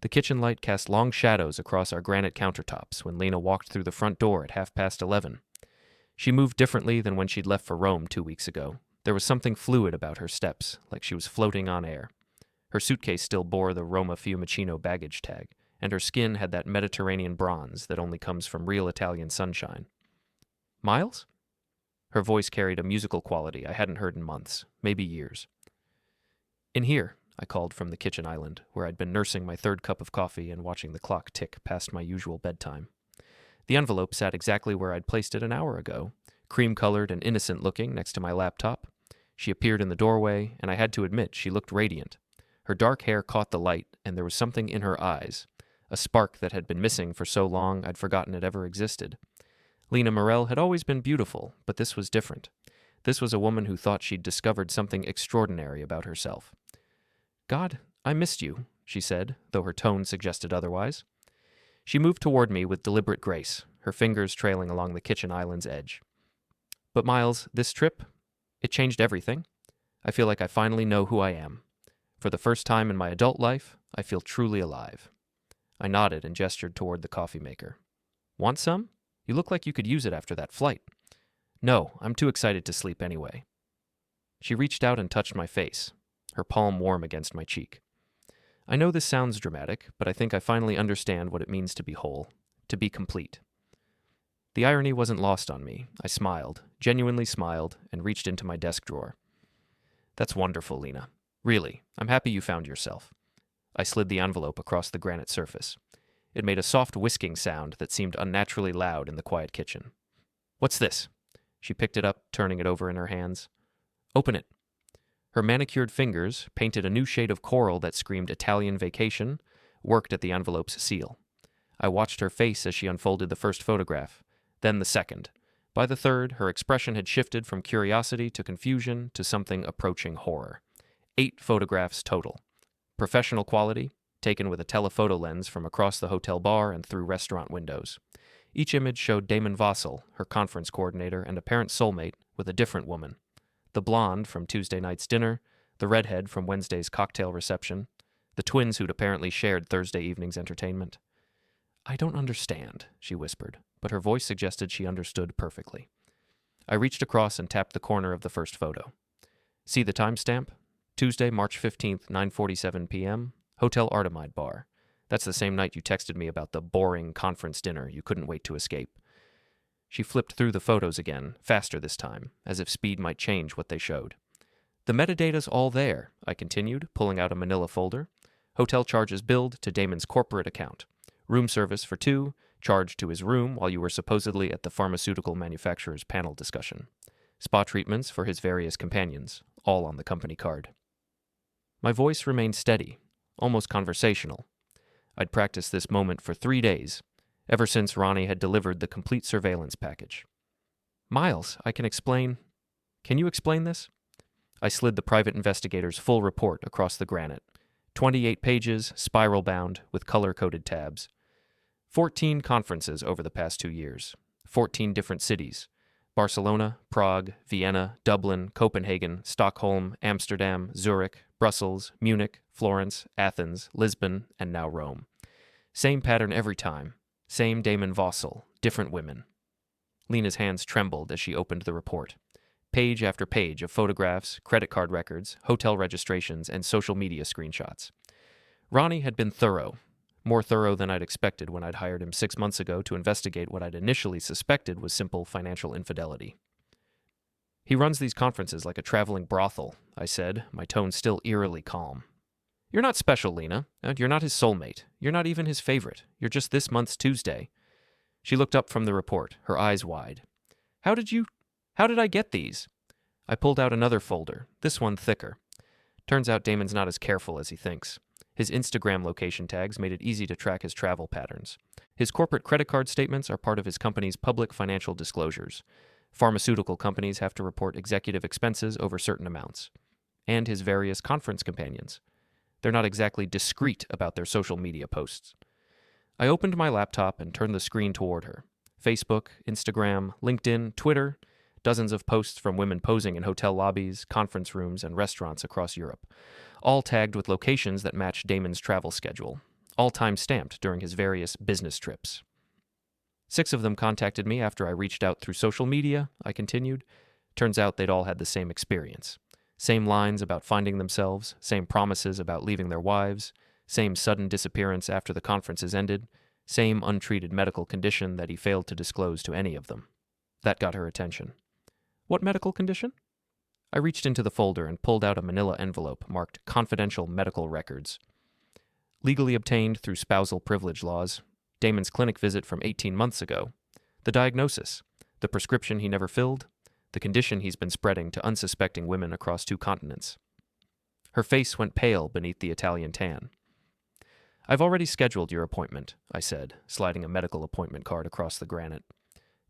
The kitchen light cast long shadows across our granite countertops when Lena walked through the front door at 11:30. She moved differently than when she'd left for Rome 2 weeks ago. There was something fluid about her steps, like she was floating on air. Her suitcase still bore the Roma Fiumicino baggage tag, and her skin had that Mediterranean bronze that only comes from real Italian sunshine. Miles? Her voice carried a musical quality I hadn't heard in months, maybe years. In here, I called from the kitchen island, where I'd been nursing my third cup of coffee and watching the clock tick past my usual bedtime. The envelope sat exactly where I'd placed it an hour ago, cream-colored and innocent-looking next to my laptop. She appeared in the doorway, and I had to admit she looked radiant. Her dark hair caught the light, and there was something in her eyes, a spark that had been missing for so long I'd forgotten it ever existed. Lena Mirell had always been beautiful, but this was different. This was a woman who thought she'd discovered something extraordinary about herself. "God, I missed you," she said, though her tone suggested otherwise. She moved toward me with deliberate grace, her fingers trailing along the kitchen island's edge. "But Miles, this trip, it changed everything. I feel like I finally know who I am. For the first time in my adult life, I feel truly alive." I nodded and gestured toward the coffee maker. "Want some? You look like you could use it after that flight." "No, I'm too excited to sleep anyway." She reached out and touched my face, her palm warm against my cheek. I know this sounds dramatic, but I think I finally understand what it means to be whole, to be complete. The irony wasn't lost on me. I smiled, genuinely smiled, and reached into my desk drawer. "That's wonderful, Lena. Really, I'm happy you found yourself." I slid the envelope across the granite surface. It made a soft whisking sound that seemed unnaturally loud in the quiet kitchen. "What's this?" She picked it up, turning it over in her hands. "Open it." Her manicured fingers, painted a new shade of coral that screamed Italian vacation, worked at the envelope's seal. I watched her face as she unfolded the first photograph, then the second. By the third, her expression had shifted from curiosity to confusion to something approaching horror. 8 photographs total. Professional quality, taken with a telephoto lens from across the hotel bar and through restaurant windows. Each image showed Damon Vossel, her conference coordinator and apparent soulmate, with a different woman. The blonde from Tuesday night's dinner, the redhead from Wednesday's cocktail reception, the twins who'd apparently shared Thursday evening's entertainment. "I don't understand," she whispered, but her voice suggested she understood perfectly. I reached across and tapped the corner of the first photo. "See the timestamp? Tuesday, March 15th, 9:47 p.m., Hotel Artemide Bar. That's the same night you texted me about the boring conference dinner you couldn't wait to escape." She flipped through the photos again, faster this time, as if speed might change what they showed. "The metadata's all there," I continued, pulling out a manila folder. "Hotel charges billed to Damon's corporate account. Room service for 2, charged to his room while you were supposedly at the pharmaceutical manufacturer's panel discussion. Spa treatments for his various companions, all on the company card." My voice remained steady, almost conversational. I'd practiced this moment for 3 days, ever since Ronnie had delivered the complete surveillance package. "Miles, I can explain. Can you explain this?" I slid the private investigator's full report across the granite. 28 pages, spiral-bound, with color-coded tabs. 14 conferences over the past 2 years. 14 different cities. Barcelona, Prague, Vienna, Dublin, Copenhagen, Stockholm, Amsterdam, Zurich, Brussels, Munich, Florence, Athens, Lisbon, and now Rome. Same pattern every time. Same Damon Vossel, different women. Lena's hands trembled as she opened the report. Page after page of photographs, credit card records, hotel registrations, and social media screenshots. Ronnie had been thorough, more thorough than I'd expected when I'd hired him 6 months ago to investigate what I'd initially suspected was simple financial infidelity. "He runs these conferences like a traveling brothel," I said, my tone still eerily calm. "You're not special, Lena. You're not his soulmate. You're not even his favorite. You're just this month's Tuesday." She looked up from the report, her eyes wide. How did I get these?" I pulled out another folder, this one thicker. Turns out Damon's not as careful as he thinks. His Instagram location tags made it easy to track his travel patterns. His corporate credit card statements are part of his company's public financial disclosures. Pharmaceutical companies have to report executive expenses over certain amounts. And his various conference companions. They're not exactly discreet about their social media posts. I opened my laptop and turned the screen toward her. Facebook, Instagram, LinkedIn, Twitter, dozens of posts from women posing in hotel lobbies, conference rooms, and restaurants across Europe, all tagged with locations that matched Damon's travel schedule. all time-stamped during his various business trips. 6 of them contacted me after I reached out through social media, I continued. Turns out they'd all had the same experience. Same lines about finding themselves, same promises about leaving their wives, same sudden disappearance after the conferences ended, same untreated medical condition that he failed to disclose to any of them. That got her attention. What medical condition? I reached into the folder and pulled out a manila envelope marked Confidential Medical Records. Legally obtained through spousal privilege laws, Damon's clinic visit from 18 months ago, the diagnosis, the prescription he never filled, the condition he's been spreading to unsuspecting women across 2 continents. Her face went pale beneath the Italian tan. I've already scheduled your appointment, I said, sliding a medical appointment card across the granite.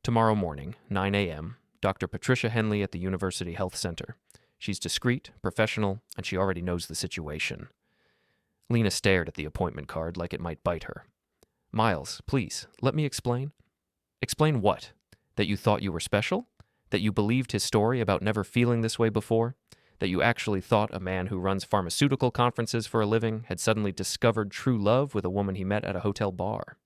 Tomorrow morning, 9 a.m., Dr. Patricia Henley at the University Health Center. She's discreet, professional, and she already knows the situation. Lena stared at the appointment card like it might bite her. Miles, please, let me explain. Explain what? That you thought you were special? That you believed his story about never feeling this way before? That you actually thought a man who runs pharmaceutical conferences for a living had suddenly discovered true love with a woman he met at a hotel bar?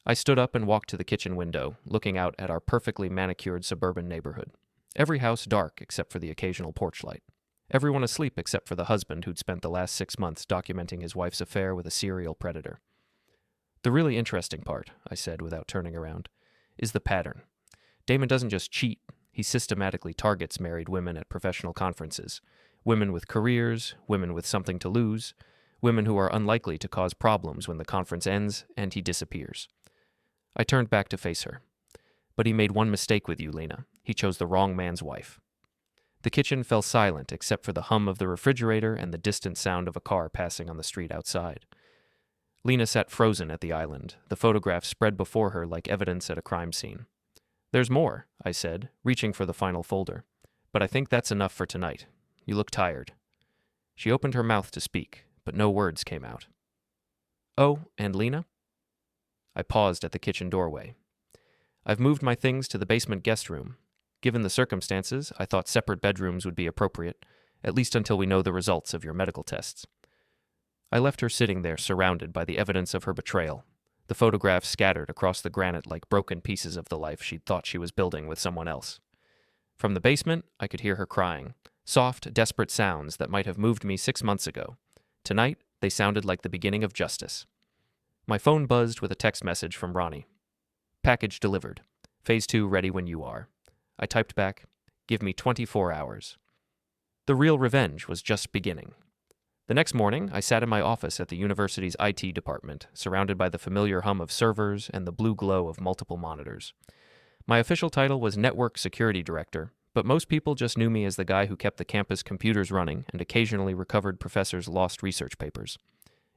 I stood up and walked to the kitchen window, looking out at our perfectly manicured suburban neighborhood. Every house dark except for the occasional porch light. Everyone asleep except for the husband who'd spent the last 6 months documenting his wife's affair with a serial predator. The really interesting part, I said without turning around, is the pattern. Damon doesn't just cheat, he systematically targets married women at professional conferences. Women with careers, women with something to lose, women who are unlikely to cause problems when the conference ends and he disappears. I turned back to face her. But he made one mistake with you, Lena. He chose the wrong man's wife. The kitchen fell silent except for the hum of the refrigerator and the distant sound of a car passing on the street outside. Lena sat frozen at the island, the photograph spread before her like evidence at a crime scene. There's more, I said, reaching for the final folder. But I think that's enough for tonight. You look tired. She opened her mouth to speak, but no words came out. Oh, and Lena? I paused at the kitchen doorway. I've moved my things to the basement guest room. Given the circumstances, I thought separate bedrooms would be appropriate, at least until we know the results of your medical tests. I left her sitting there surrounded by the evidence of her betrayal, the photographs scattered across the granite like broken pieces of the life she'd thought she was building with someone else. From the basement, I could hear her crying, soft, desperate sounds that might have moved me 6 months ago. Tonight, they sounded like the beginning of justice. My phone buzzed with a text message from Ronnie. Package delivered. Phase 2 ready when you are. I typed back, give me 24 hours. The real revenge was just beginning. The next morning, I sat in my office at the university's IT department, surrounded by the familiar hum of servers and the blue glow of multiple monitors. My official title was Network Security Director, but most people just knew me as the guy who kept the campus computers running and occasionally recovered professors' lost research papers.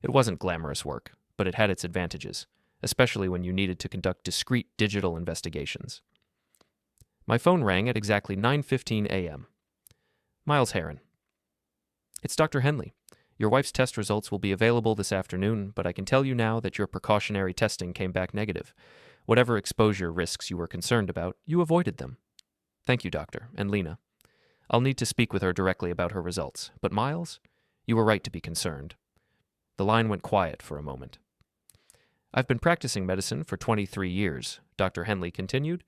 It wasn't glamorous work, but it had its advantages, especially when you needed to conduct discrete digital investigations. My phone rang at exactly 9:15 a.m. Miles Harren. It's Dr. Henley. Your wife's test results will be available this afternoon, but I can tell you now that your precautionary testing came back negative. Whatever exposure risks you were concerned about, you avoided them. Thank you, Doctor, and Lena. I'll need to speak with her directly about her results, but Miles, you were right to be concerned. The line went quiet for a moment. I've been practicing medicine for 23 years, Dr. Henley continued.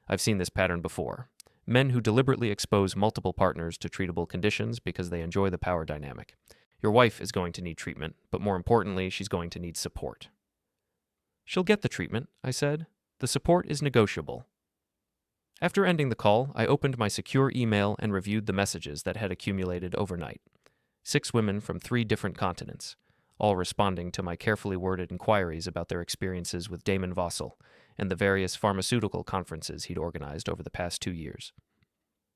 I've seen this pattern before. Men who deliberately expose multiple partners to treatable conditions because they enjoy the power dynamic. Your wife is going to need treatment, but more importantly, she's going to need support. She'll get the treatment, I said. The support is negotiable. After ending the call, I opened my secure email and reviewed the messages that had accumulated overnight. 6 women from 3 different continents, all responding to my carefully worded inquiries about their experiences with Damon Vossel and the various pharmaceutical conferences he'd organized over the past 2 years.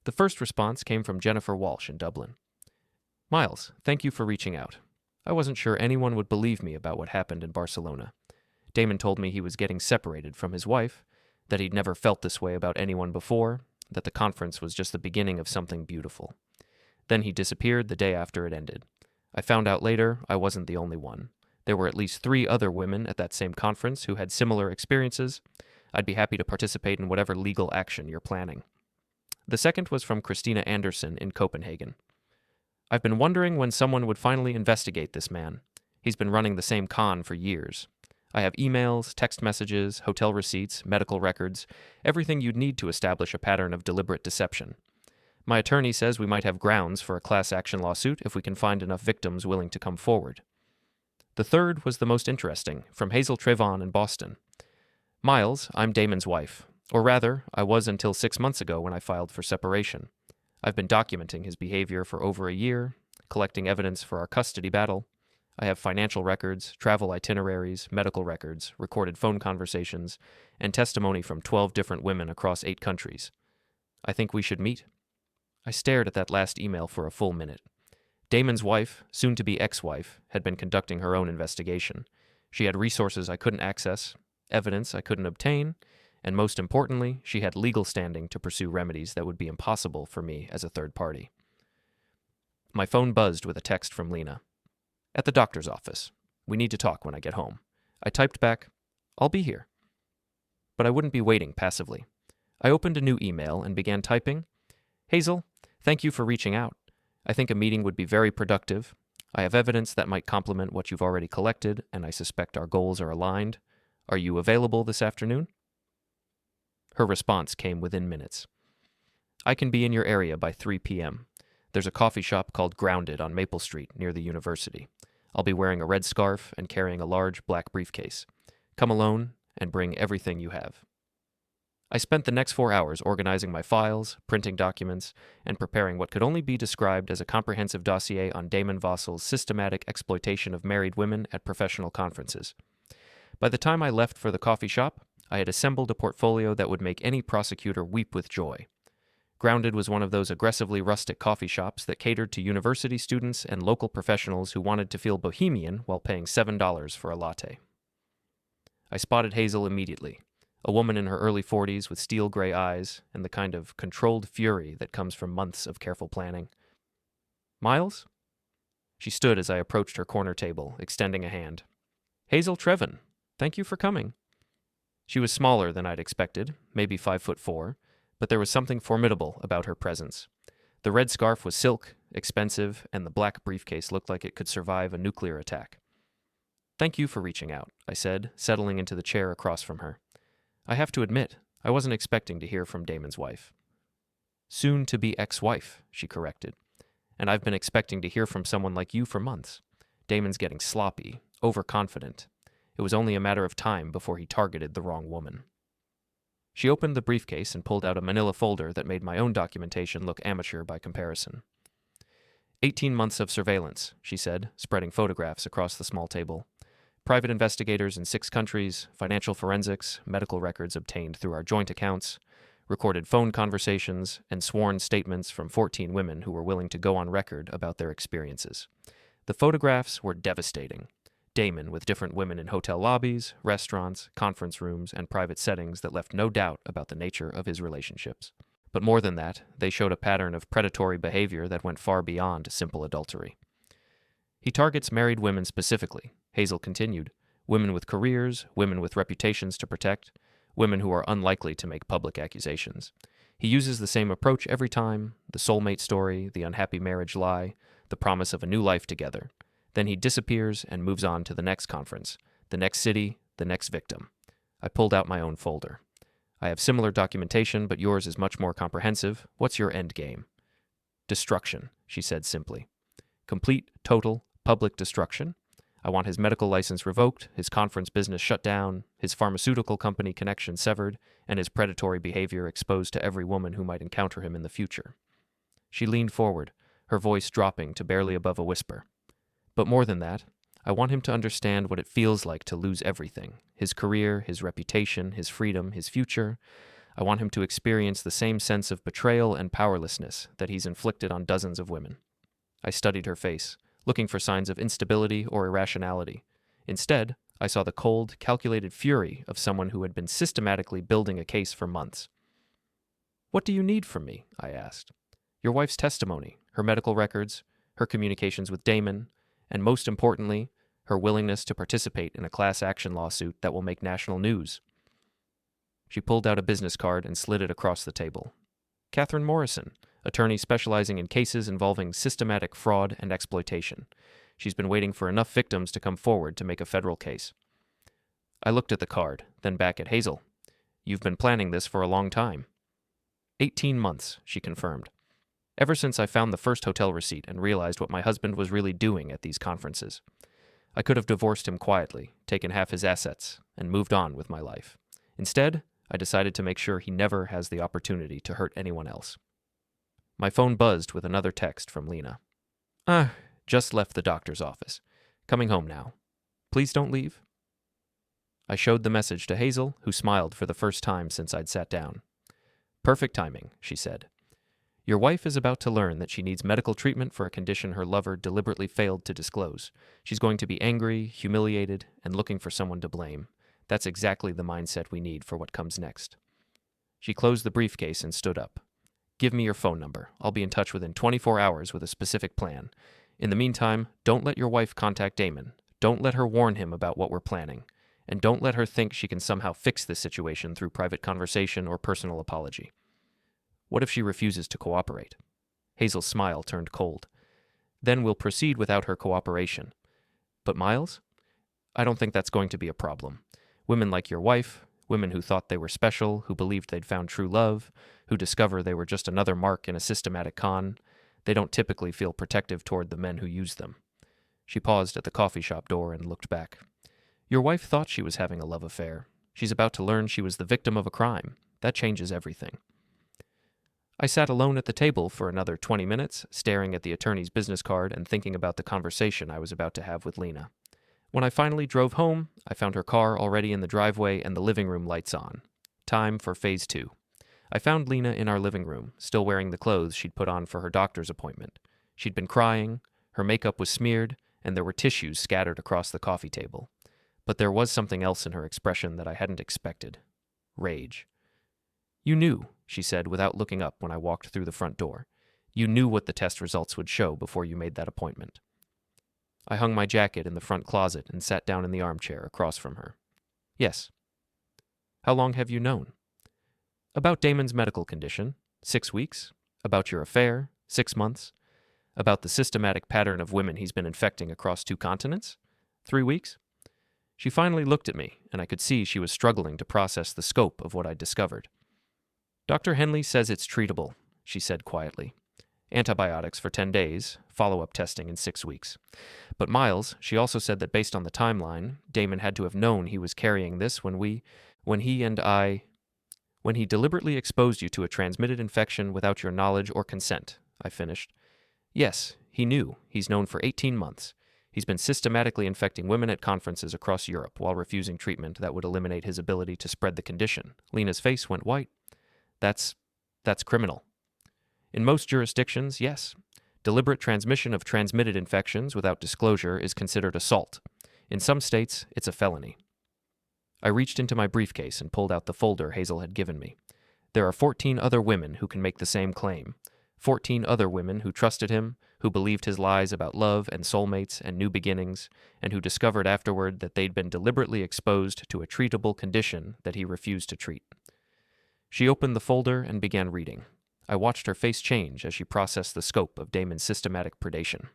The first response came from Jennifer Walsh in Dublin. Miles, thank you for reaching out. I wasn't sure anyone would believe me about what happened in Barcelona. Damon told me he was getting separated from his wife, that he'd never felt this way about anyone before, that the conference was just the beginning of something beautiful. Then he disappeared the day after it ended. I found out later I wasn't the only one. There were at least 3 other women at that same conference who had similar experiences. I'd be happy to participate in whatever legal action you're planning. The second was from Christina Anderson in Copenhagen. I've been wondering when someone would finally investigate this man. He's been running the same con for years. I have emails, text messages, hotel receipts, medical records, everything you'd need to establish a pattern of deliberate deception. My attorney says we might have grounds for a class action lawsuit if we can find enough victims willing to come forward. The third was the most interesting, from Hazel Trayvon in Boston. Miles, I'm Damon's wife. Or rather, I was until 6 months ago when I filed for separation. I've been documenting his behavior for over a year, collecting evidence for our custody battle. I have financial records, travel itineraries, medical records, recorded phone conversations, and testimony from 12 different women across 8 countries. I think we should meet. I stared at that last email for a full minute. Damon's wife, soon-to-be ex-wife, had been conducting her own investigation. She had resources I couldn't access, evidence I couldn't obtain, and most importantly, she had legal standing to pursue remedies that would be impossible for me as a third party. My phone buzzed with a text from Lena. At the doctor's office. We need to talk when I get home. I typed back, I'll be here. But I wouldn't be waiting passively. I opened a new email and began typing, Hazel, thank you for reaching out. I think a meeting would be very productive. I have evidence that might complement what you've already collected, and I suspect our goals are aligned. Are you available this afternoon? Her response came within minutes. I can be in your area by 3 p.m. There's a coffee shop called Grounded on Maple Street near the university. I'll be wearing a red scarf and carrying a large black briefcase. Come alone and bring everything you have. I spent the next 4 hours organizing my files, printing documents, and preparing what could only be described as a comprehensive dossier on Damon Vossel's systematic exploitation of married women at professional conferences. By the time I left for the coffee shop, I had assembled a portfolio that would make any prosecutor weep with joy. Grounded was one of those aggressively rustic coffee shops that catered to university students and local professionals who wanted to feel bohemian while paying $7 for a latte. I spotted Hazel immediately, a woman in her early 40s with steel gray eyes and the kind of controlled fury that comes from months of careful planning. Miles? She stood as I approached her corner table, extending a hand. Hazel Trevin, thank you for coming. She was smaller than I'd expected, maybe 5'4", but there was something formidable about her presence. The red scarf was silk, expensive, and the black briefcase looked like it could survive a nuclear attack. Thank you for reaching out, I said, settling into the chair across from her. I have to admit, I wasn't expecting to hear from Damon's wife. Soon-to-be ex-wife, she corrected. And I've been expecting to hear from someone like you for months. Damon's getting sloppy, overconfident. It was only a matter of time before he targeted the wrong woman. She opened the briefcase and pulled out a manila folder that made my own documentation look amateur by comparison. 18 months of surveillance, she said, spreading photographs across the small table. Private investigators in 6 countries, financial forensics, medical records obtained through our joint accounts, recorded phone conversations, and sworn statements from 14 women who were willing to go on record about their experiences. The photographs were devastating. Damon with different women in hotel lobbies, restaurants, conference rooms, and private settings that left no doubt about the nature of his relationships. But more than that, they showed a pattern of predatory behavior that went far beyond simple adultery. He targets married women specifically, Hazel continued, women with careers, women with reputations to protect, women who are unlikely to make public accusations. He uses the same approach every time, the soulmate story, the unhappy marriage lie, the promise of a new life together. Then he disappears and moves on to the next conference, the next city, the next victim. I pulled out my own folder. I have similar documentation, but yours is much more comprehensive. What's your end game? Destruction, she said simply. Complete, total, public destruction. I want his medical license revoked, his conference business shut down, his pharmaceutical company connection severed, and his predatory behavior exposed to every woman who might encounter him in the future. She leaned forward, her voice dropping to barely above a whisper. But more than that, I want him to understand what it feels like to lose everything, his career, his reputation, his freedom, his future. I want him to experience the same sense of betrayal and powerlessness that he's inflicted on dozens of women. I studied her face, looking for signs of instability or irrationality. Instead, I saw the cold, calculated fury of someone who had been systematically building a case for months. What do you need from me? I asked. Your wife's testimony, her medical records, her communications with Damon, and most importantly, her willingness to participate in a class action lawsuit that will make national news. She pulled out a business card and slid it across the table. Catherine Morrison, attorney specializing in cases involving systematic fraud and exploitation. She's been waiting for enough victims to come forward to make a federal case. I looked at the card, then back at Hazel. You've been planning this for a long time. 18 months, she confirmed. Ever since I found the first hotel receipt and realized what my husband was really doing at these conferences. I could have divorced him quietly, taken half his assets, and moved on with my life. Instead, I decided to make sure he never has the opportunity to hurt anyone else. My phone buzzed with another text from Lena. Just left the doctor's office. Coming home now. Please don't leave. I showed the message to Hazel, who smiled for the first time since I'd sat down. Perfect timing, she said. Your wife is about to learn that she needs medical treatment for a condition her lover deliberately failed to disclose. She's going to be angry, humiliated, and looking for someone to blame. That's exactly the mindset we need for what comes next. She closed the briefcase and stood up. Give me your phone number. I'll be in touch within 24 hours with a specific plan. In the meantime, don't let your wife contact Damon. Don't let her warn him about what we're planning. And don't let her think she can somehow fix this situation through private conversation or personal apology. What if she refuses to cooperate? Hazel's smile turned cold. Then we'll proceed without her cooperation. But Miles? I don't think that's going to be a problem. Women like your wife, women who thought they were special, who believed they'd found true love, who discover they were just another mark in a systematic con, they don't typically feel protective toward the men who use them. She paused at the coffee shop door and looked back. Your wife thought she was having a love affair. She's about to learn she was the victim of a crime. That changes everything. I sat alone at the table for another 20 minutes, staring at the attorney's business card and thinking about the conversation I was about to have with Lena. When I finally drove home, I found her car already in the driveway and the living room lights on. Time for phase 2. I found Lena in our living room, still wearing the clothes she'd put on for her doctor's appointment. She'd been crying, her makeup was smeared, and there were tissues scattered across the coffee table. But there was something else in her expression that I hadn't expected. Rage. You knew, she said without looking up when I walked through the front door. You knew what the test results would show before you made that appointment. I hung my jacket in the front closet and sat down in the armchair across from her. Yes. How long have you known? About Damon's medical condition, 6 weeks. About your affair, 6 months. About the systematic pattern of women he's been infecting across 2 continents, 3 weeks. She finally looked at me, and I could see she was struggling to process the scope of what I'd discovered. Dr. Henley says it's treatable, she said quietly. Antibiotics for 10 days, follow-up testing in 6 weeks. But Miles, she also said that based on the timeline, Damon had to have known he was carrying this when he deliberately exposed you to a transmitted infection without your knowledge or consent, I finished. Yes, he knew. He's known for 18 months. He's been systematically infecting women at conferences across Europe while refusing treatment that would eliminate his ability to spread the condition. Lena's face went white. That's criminal. In most jurisdictions, yes. Deliberate transmission of transmitted infections without disclosure is considered assault. In some states, it's a felony. I reached into my briefcase and pulled out the folder Hazel had given me. There are 14 other women who can make the same claim. 14 other women who trusted him, who believed his lies about love and soulmates and new beginnings, and who discovered afterward that they'd been deliberately exposed to a treatable condition that he refused to treat. She opened the folder and began reading. I watched her face change as she processed the scope of Damon's systematic predation.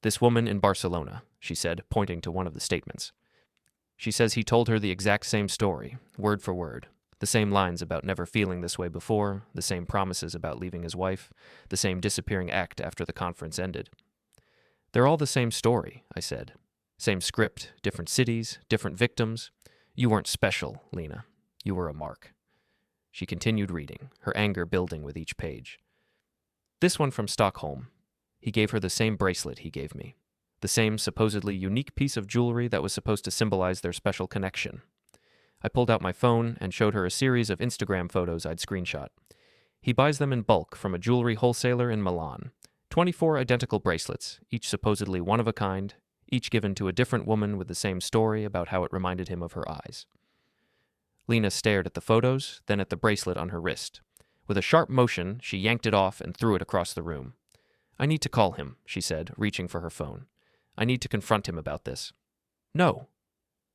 This woman in Barcelona, she said, pointing to one of the statements. She says he told her the exact same story, word for word. The same lines about never feeling this way before, the same promises about leaving his wife, the same disappearing act after the conference ended. They're all the same story, I said. Same script, different cities, different victims. You weren't special, Lena. You were a mark. She continued reading, her anger building with each page. This one from Stockholm. He gave her the same bracelet he gave me. The same supposedly unique piece of jewelry that was supposed to symbolize their special connection. I pulled out my phone and showed her a series of Instagram photos I'd screenshot. He buys them in bulk from a jewelry wholesaler in Milan. 24 identical bracelets, each supposedly one of a kind, each given to a different woman with the same story about how it reminded him of her eyes. Lena stared at the photos, then at the bracelet on her wrist. With a sharp motion, she yanked it off and threw it across the room. I need to call him, she said, reaching for her phone. I need to confront him about this. No.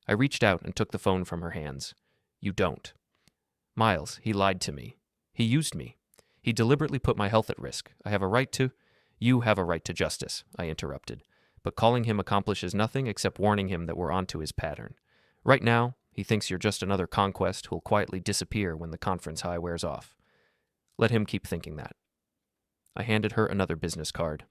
I reached out and took the phone from her hands. You don't. Miles, he lied to me. He used me. He deliberately put my health at risk. I have a right to... You have a right to justice, I interrupted. but calling him accomplishes nothing except warning him that we're onto his pattern. Right now, he thinks you're just another conquest who'll quietly disappear when the conference high wears off. Let him keep thinking that. I handed her another business card.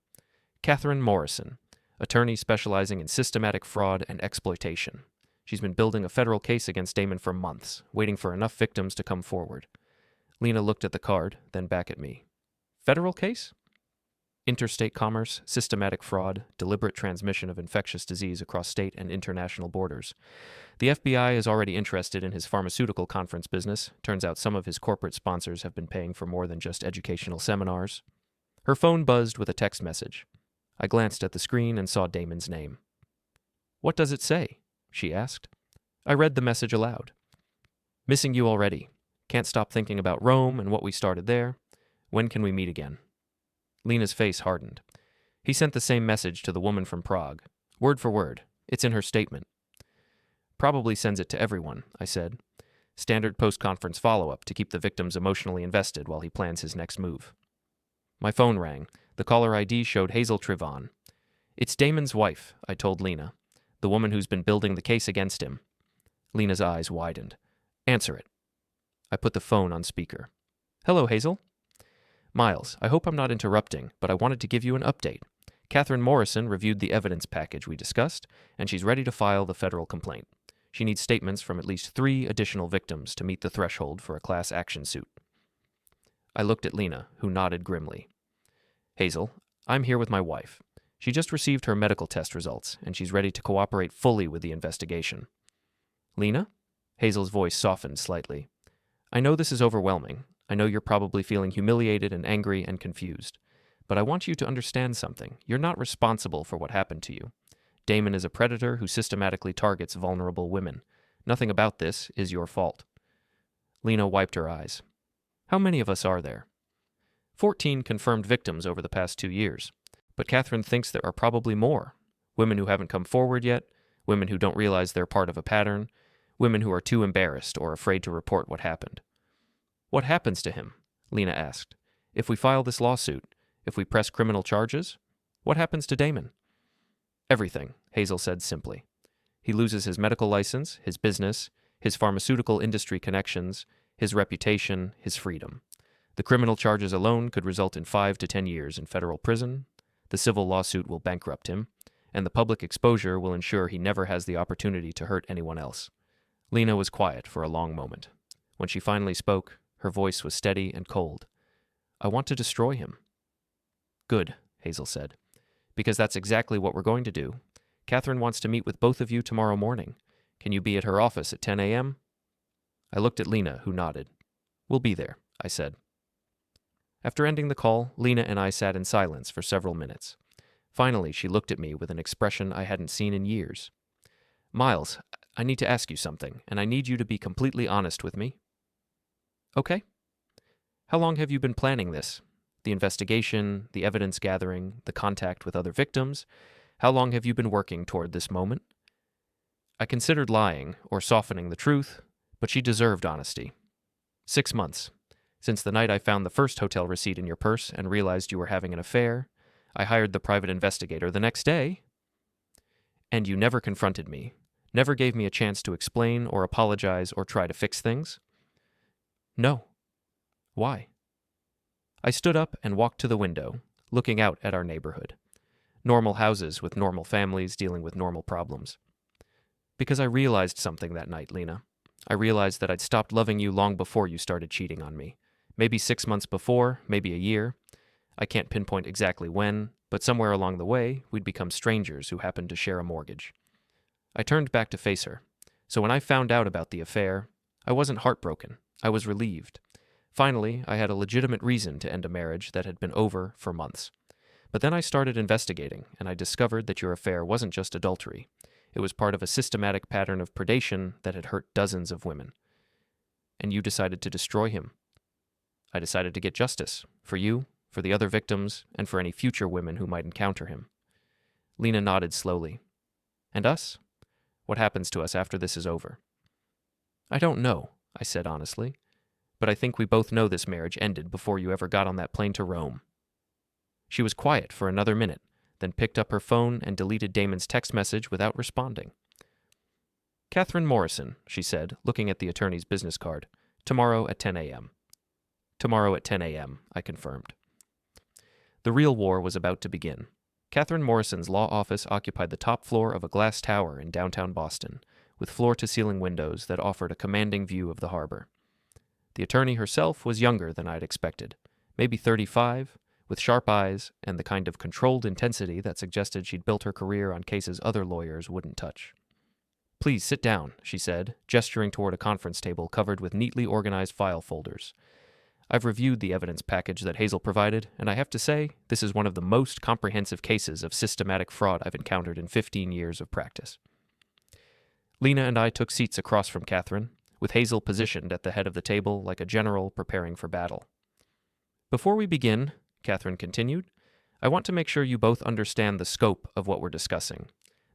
Catherine Morrison, attorney specializing in systematic fraud and exploitation. She's been building a federal case against Damon for months, waiting for enough victims to come forward. Lena looked at the card, then back at me. Federal case? Interstate commerce, systematic fraud, deliberate transmission of infectious disease across state and international borders. The FBI is already interested in his pharmaceutical conference business. Turns out some of his corporate sponsors have been paying for more than just educational seminars. Her phone buzzed with a text message. I glanced at the screen and saw Damon's name. What does it say? She asked. I read the message aloud. Missing you already. Can't stop thinking about Rome and what we started there. When can we meet again? Lena's face hardened. He sent the same message to the woman from Prague. Word for word. It's in her statement. Probably sends it to everyone, I said. Standard post-conference follow-up to keep the victims emotionally invested while he plans his next move. My phone rang. The caller ID showed Hazel Trivon. It's Damon's wife, I told Lena, the woman who's been building the case against him. Lena's eyes widened. Answer it. I put the phone on speaker. Hello, Hazel. Miles, I hope I'm not interrupting, but I wanted to give you an update. Catherine Morrison reviewed the evidence package we discussed, and she's ready to file the federal complaint. She needs statements from at least 3 additional victims to meet the threshold for a class action suit. I looked at Lena, who nodded grimly. Hazel, I'm here with my wife. She just received her medical test results, and she's ready to cooperate fully with the investigation. Lena? Hazel's voice softened slightly. I know this is overwhelming. I know you're probably feeling humiliated and angry and confused. But I want you to understand something. You're not responsible for what happened to you. Damon is a predator who systematically targets vulnerable women. Nothing about this is your fault. Lena wiped her eyes. How many of us are there? 14 confirmed victims over the past 2 years. But Catherine thinks there are probably more. Women who haven't come forward yet, women who don't realize they're part of a pattern, women who are too embarrassed or afraid to report what happened. What happens to him? Lena asked. If we file this lawsuit, if we press criminal charges, what happens to Damon? Everything, Hazel said simply. He loses his medical license, his business, his pharmaceutical industry connections, his reputation, his freedom. The criminal charges alone could result in 5 to 10 years in federal prison. The civil lawsuit will bankrupt him, and the public exposure will ensure he never has the opportunity to hurt anyone else. Lena was quiet for a long moment. When she finally spoke, her voice was steady and cold. I want to destroy him. Good, Hazel said, because that's exactly what we're going to do. Catherine wants to meet with both of you tomorrow morning. Can you be at her office at 10 a.m.? I looked at Lena, who nodded. We'll be there, I said. After ending the call, Lena and I sat in silence for several minutes. Finally, she looked at me with an expression I hadn't seen in years. Miles, I need to ask you something, and I need you to be completely honest with me. Okay. How long have you been planning this? The investigation, the evidence gathering, the contact with other victims? How long have you been working toward this moment? I considered lying or softening the truth, but she deserved honesty. 6 months. Since the night I found the first hotel receipt in your purse and realized you were having an affair, I hired the private investigator the next day. And you never confronted me, never gave me a chance to explain or apologize or try to fix things? No. Why? I stood up and walked to the window, looking out at our neighborhood. Normal houses with normal families dealing with normal problems. Because I realized something that night, Lena. I realized that I'd stopped loving you long before you started cheating on me. Maybe 6 months before, maybe a year. I can't pinpoint exactly when, but somewhere along the way, we'd become strangers who happened to share a mortgage. I turned back to face her. So when I found out about the affair, I wasn't heartbroken. I was relieved. Finally, I had a legitimate reason to end a marriage that had been over for months. But then I started investigating, and I discovered that your affair wasn't just adultery. It was part of a systematic pattern of predation that had hurt dozens of women. And you decided to destroy him. I decided to get justice, for you, for the other victims, and for any future women who might encounter him. Lena nodded slowly. And us? What happens to us after this is over? I don't know, I said honestly. But I think we both know this marriage ended before you ever got on that plane to Rome. She was quiet for another minute, then picked up her phone and deleted Damon's text message without responding. "Catherine Morrison," she said, looking at the attorney's business card. "Tomorrow at 10 a.m. "Tomorrow at 10 a.m., I confirmed. The real war was about to begin. Catherine Morrison's law office occupied the top floor of a glass tower in downtown Boston, with floor-to-ceiling windows that offered a commanding view of the harbor. The attorney herself was younger than I'd expected, maybe 35, with sharp eyes and the kind of controlled intensity that suggested she'd built her career on cases other lawyers wouldn't touch. "Please sit down," she said, gesturing toward a conference table covered with neatly organized file folders. "I've reviewed the evidence package that Hazel provided, and I have to say, this is one of the most comprehensive cases of systematic fraud I've encountered in 15 years of practice." Lena and I took seats across from Catherine, with Hazel positioned at the head of the table like a general preparing for battle. "Before we begin," Catherine continued, "I want to make sure you both understand the scope of what we're discussing.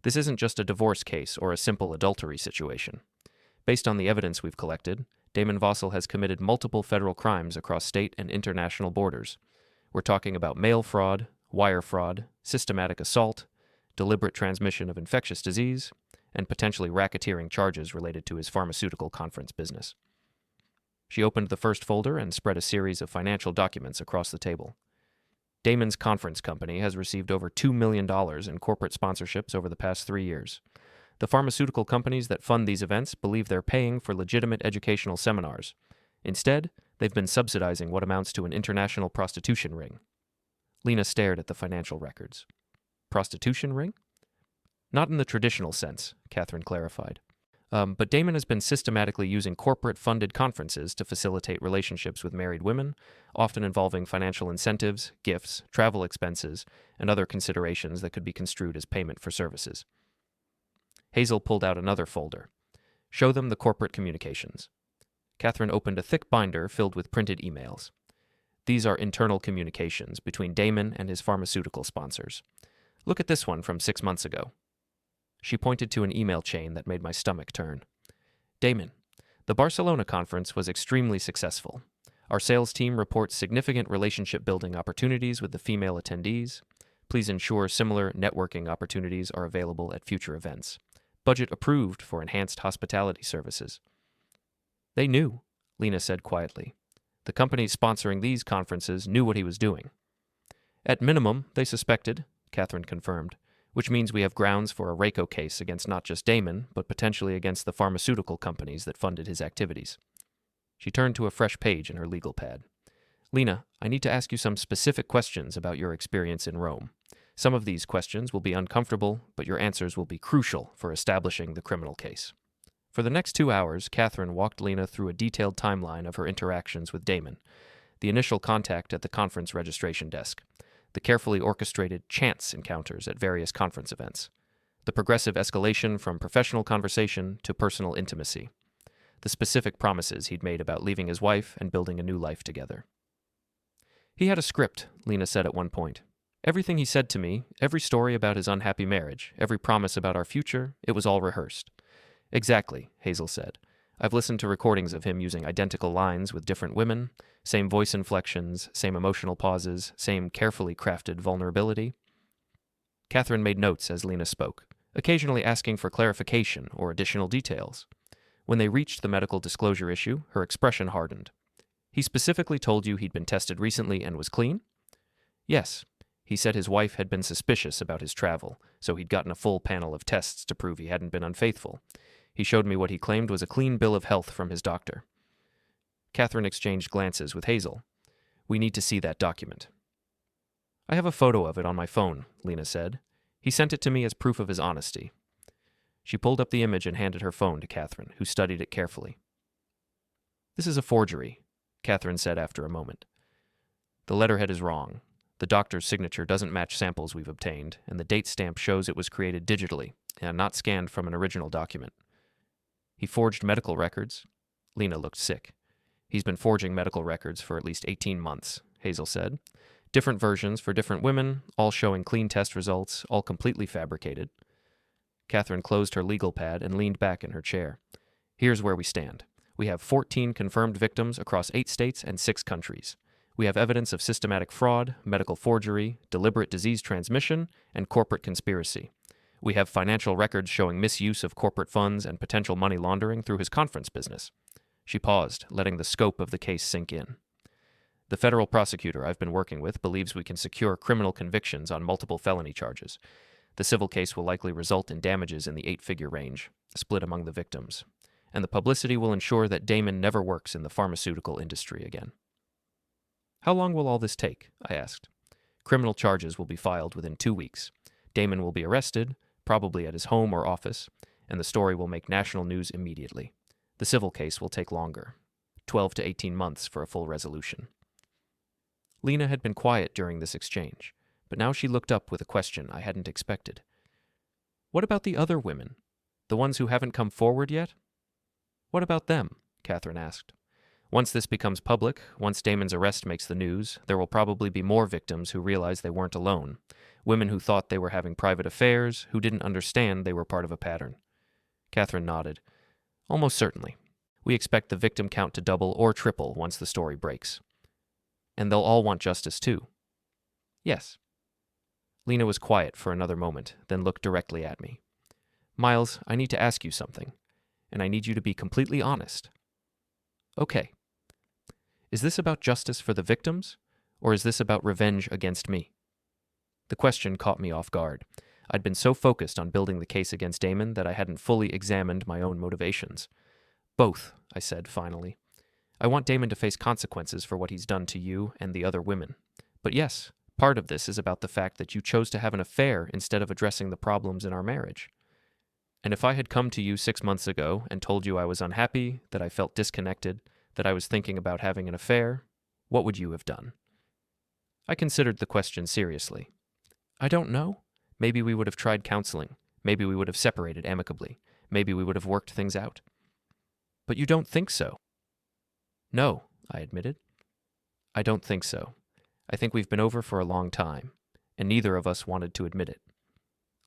This isn't just a divorce case or a simple adultery situation. Based on the evidence we've collected, Damon Vossel has committed multiple federal crimes across state and international borders. We're talking about mail fraud, wire fraud, systematic assault, deliberate transmission of infectious disease, and potentially racketeering charges related to his pharmaceutical conference business." She opened the first folder and spread a series of financial documents across the table. Damon's conference company has received over $2 million in corporate sponsorships over the past 3 years. The pharmaceutical companies that fund these events believe they're paying for legitimate educational seminars. Instead, they've been subsidizing what amounts to an international prostitution ring. Lena stared at the financial records. "Prostitution ring?" "Not in the traditional sense," Catherine clarified. But Damon has been systematically using corporate-funded conferences to facilitate relationships with married women, often involving financial incentives, gifts, travel expenses, and other considerations that could be construed as payment for services. Hazel pulled out another folder. "Show them the corporate communications." Catherine opened a thick binder filled with printed emails. "These are internal communications between Damon and his pharmaceutical sponsors. Look at this one from 6 months ago." She pointed to an email chain that made my stomach turn. "Damon, the Barcelona conference was extremely successful. Our sales team reports significant relationship-building opportunities with the female attendees. Please ensure similar networking opportunities are available at future events. Budget approved for enhanced hospitality services." "They knew," Lena said quietly. "The companies sponsoring these conferences knew what he was doing." "At minimum, they suspected," Catherine confirmed, "which means we have grounds for a RICO case against not just Damon, but potentially against the pharmaceutical companies that funded his activities." She turned to a fresh page in her legal pad. "Lena, I need to ask you some specific questions about your experience in Rome. Some of these questions will be uncomfortable, but your answers will be crucial for establishing the criminal case." For the next 2 hours, Catherine walked Lena through a detailed timeline of her interactions with Damon, the initial contact at the conference registration desk, the carefully orchestrated chance encounters at various conference events, the progressive escalation from professional conversation to personal intimacy, the specific promises he'd made about leaving his wife and building a new life together. "He had a script," Lena said at one point. "Everything he said to me, every story about his unhappy marriage, every promise about our future, it was all rehearsed." "Exactly," Hazel said. "I've listened to recordings of him using identical lines with different women, same voice inflections, same emotional pauses, same carefully crafted vulnerability." Catherine made notes as Lena spoke, occasionally asking for clarification or additional details. When they reached the medical disclosure issue, her expression hardened. "He specifically told you he'd been tested recently and was clean?" "Yes. He said his wife had been suspicious about his travel, so he'd gotten a full panel of tests to prove he hadn't been unfaithful. He showed me what he claimed was a clean bill of health from his doctor." Catherine exchanged glances with Hazel. "We need to see that document." "I have a photo of it on my phone," Lena said. "He sent it to me as proof of his honesty." She pulled up the image and handed her phone to Catherine, who studied it carefully. "This is a forgery," Catherine said after a moment. "The letterhead is wrong. The doctor's signature doesn't match samples we've obtained, and the date stamp shows it was created digitally and not scanned from an original document." "He forged medical records?" Lena looked sick. "He's been forging medical records for at least 18 months, Hazel said. "Different versions for different women, all showing clean test results, all completely fabricated." Catherine closed her legal pad and leaned back in her chair. "Here's where we stand. We have 14 confirmed victims across 8 states and 6 countries. We have evidence of systematic fraud, medical forgery, deliberate disease transmission, and corporate conspiracy. We have financial records showing misuse of corporate funds and potential money laundering through his conference business. She paused, letting the scope of the case sink in. The federal prosecutor I've been working with believes we can secure criminal convictions on multiple felony charges. The civil case will likely result in damages in the 8-figure range, split among the victims. And the publicity will ensure that Damon never works in the pharmaceutical industry again. How long will all this take? I asked. Criminal charges will be filed within 2 weeks. Damon will be arrested, probably at his home or office, and the story will make national news immediately. The civil case will take longer, 12 to 18 months for a full resolution. Lena had been quiet during this exchange, but now she looked up with a question I hadn't expected. What about the other women? The ones who haven't come forward yet? What about them? Catherine asked. Once this becomes public, once Damon's arrest makes the news, there will probably be more victims who realize they weren't alone. Women who thought they were having private affairs, who didn't understand they were part of a pattern. Catherine nodded. Almost certainly. We expect the victim count to double or triple once the story breaks. And they'll all want justice too. Yes. Lena was quiet for another moment, then looked directly at me. Miles, I need to ask you something, and I need you to be completely honest. Okay. Is this about justice for the victims, or is this about revenge against me? The question caught me off guard. I'd been so focused on building the case against Damon that I hadn't fully examined my own motivations. Both, I said finally. I want Damon to face consequences for what he's done to you and the other women. But yes, part of this is about the fact that you chose to have an affair instead of addressing the problems in our marriage. And if I had come to you 6 months ago and told you I was unhappy, that I felt disconnected, that I was thinking about having an affair, what would you have done? I considered the question seriously. I don't know. Maybe we would have tried counseling. Maybe we would have separated amicably. Maybe we would have worked things out. But you don't think so? No, I admitted. I don't think so. I think we've been over for a long time, and neither of us wanted to admit it.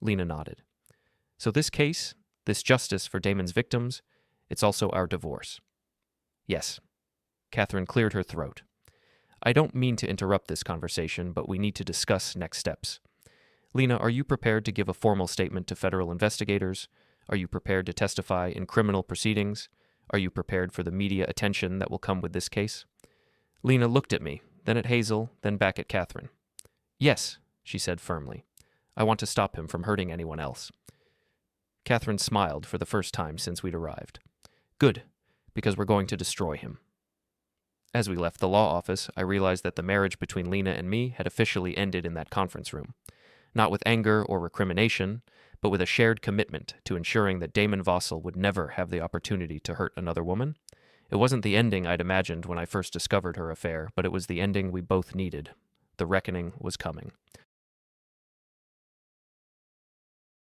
Lena nodded. So this case, this justice for Damon's victims, it's also our divorce. Yes. Catherine cleared her throat. I don't mean to interrupt this conversation, but we need to discuss next steps. Lena, are you prepared to give a formal statement to federal investigators? Are you prepared to testify in criminal proceedings? Are you prepared for the media attention that will come with this case? Lena looked at me, then at Hazel, then back at Catherine. Yes, she said firmly. I want to stop him from hurting anyone else. Catherine smiled for the first time since we'd arrived. Good, because we're going to destroy him. As we left the law office, I realized that the marriage between Lena and me had officially ended in that conference room. Not with anger or recrimination, but with a shared commitment to ensuring that Damon Vossel would never have the opportunity to hurt another woman. It wasn't the ending I'd imagined when I first discovered her affair, but it was the ending we both needed. The reckoning was coming.